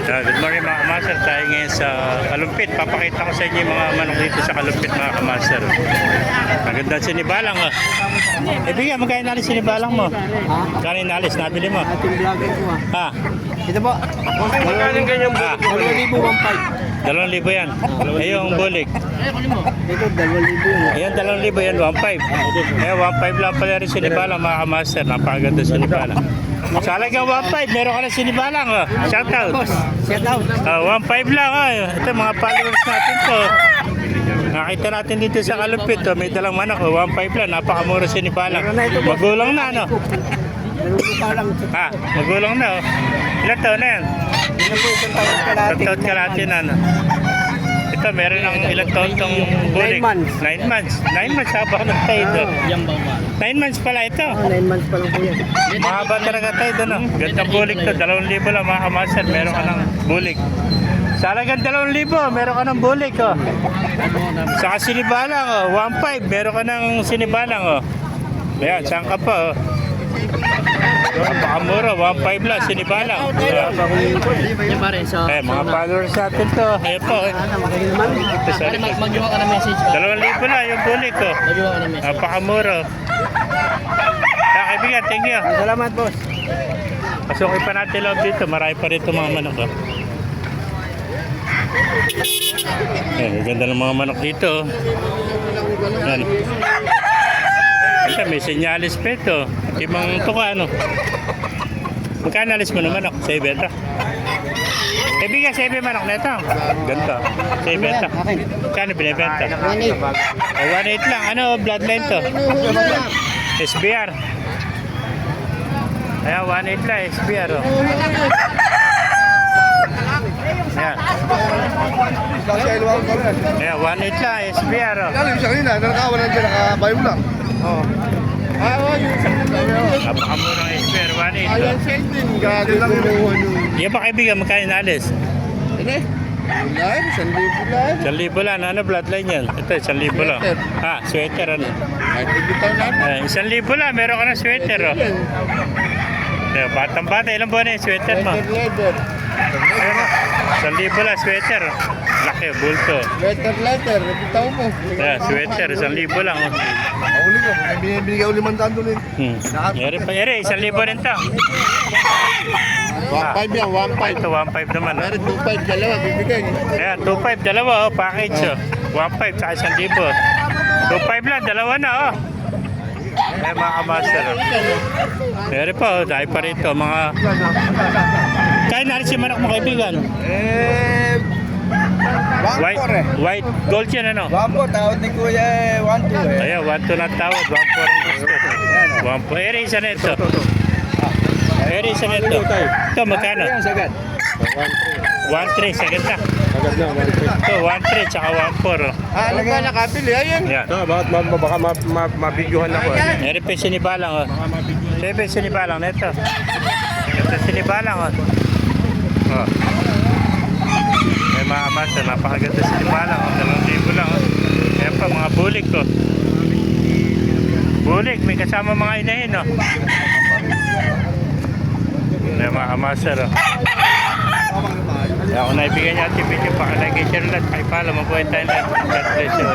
Good morning mga kamaster. Tayo ngayon sa Kalumpit. Papakita ko sa inyo yung mga manok dito sa Kalumpit mga kamaster. Maganda sinibalang oh. Bigyan mo kayo nalis sinibalang mo. Ha? Kano yung nalis? Nabili mo? Ating vlogger ko Ha? Ito po. Magkano ganyan Ah, 2,105. 2,000 yan. Ayun bulik. Ito, 2,000 yun. Ayun 2,000 yan. 1,500. Ayun 1,500 lang pala rin sinibalang mga kamaster. Napakaganda sinibalang. Sa halagang 1,500 meron ka na sinibalang oh. Shout out. Shout out. 1,500 lang oh. Ito mga followers natin to. Nakita natin dito sa Kalumpit oh. May dalang manok oh. 1,500 lang. Napakamura sinibalang. Magulang na ano. Ha, magulang na oh. Ilan taon na yan? Ilang taon ka natin ano. Ito meron ng ilang taon tong bulik. 9 months. 9 months. 9 months habang nagtayo doon. 9 months pala ito. 9 months pa lang po yan. Mahaba talaga tayo doon oh. Gandang bulik to. 2,000 lang mga kamaster. Meron ka ng bulik. Sa halagang 2,000 meron ka ng bulik oh. Sa sinibalang oh. 1,500 meron ka ng sinibalang oh. Ayan, saan ka pa oh. Napakamura, 1,500 lang, sinibalang. Mga followers natin to. Ayan po. Mag-iwa ka ng message. 2,000 lang yung bulik ko. Mag-iwa ka ng message. Napakamura. Kaibigan, thank you. Salamat, boss. Pasukin pa natin loob dito. Marami pa rito mga manok. Oh. Ganda ng mga manok dito. Yan. Ito, may senyalis pa ito. Ibang tuka, ano? Magkano alis mo ng manok? Sa ibenta? Bigyan sa ibenta manok na ito. Ganito. Sa ibenta. Kano binibenta? 1,800. 1,800 lang. Ano bloodline to? SBR. Ayan, 1,800 lang. SBR, oh. Ayan. Ayan, 1,800 lang. SBR, oh. Kali siya kanina, nakakawa na dyan, nakabayo lang. Oo. Napakamurang SBR, 1,800. Ayan, sendin. Gado lang yung Yan ba kaibigan, magkano alis? Ini? Wala, 1,000 lang. 1,000 lang. Ano bloodline yan? Ito, 1,000 lang. Ha, sweater, ano? Kahit ibitaw natin. 1,000 lang. Meron ka ng sweater, oh. Batang-bata, ilang buwan na yung sweater mo? Leather. Ayun, 1,000 lang, sweater. Laki, bulto. Leather. Ibitaw mo. Yeah, sweater, 1,000 lang, oh. Uli ko, binibigay ko 500 doon eh. Yari pa, yari, 1,000 rin to. 1,500 yan, 1,500. Ito, 1,500 naman, oh. Meron 2,500, dalawa, bibigay. Ayan, 2,500, dalawa, oh, package, oh. 1,500 sa 1,000. 2,500 lang, dalawa na, oh. Ayan, mga kamaster, oh. Yari pa, oh, dahil pa rito, mga... Kain na rin si manok mo, kaibigan. White gold yan, ano? 1,400, tawad ni Kuya 1,200 eh. Ayan, 1,200 na tawad, 1,400 ang gusto. 1,400, ere, isa na ito. Ere, isa na ito. Ito, magkano? Sagad. 1,300, sagad na. Sagad na, 1,300. Ito, 1,300, tsaka 1,400. Ano ba nakapili? Ayun. Ayan. Baka mabidyohan ako. Ere, pa sinibalang, oh. Ere, pa sinibalang na ito. Ito, sinibalang, oh. Oh. May mga masa, napakaganda sinibalang, oh. 2,000 lang, oh. Ayan pa, mga bulik, oh. Bulik, may kasama mga inahin, oh. May mga master, oh. Kaya ako naibigyan niya ating video, pakalagay share lahat, pakipala, mabuhay tayo lahat. God bless you.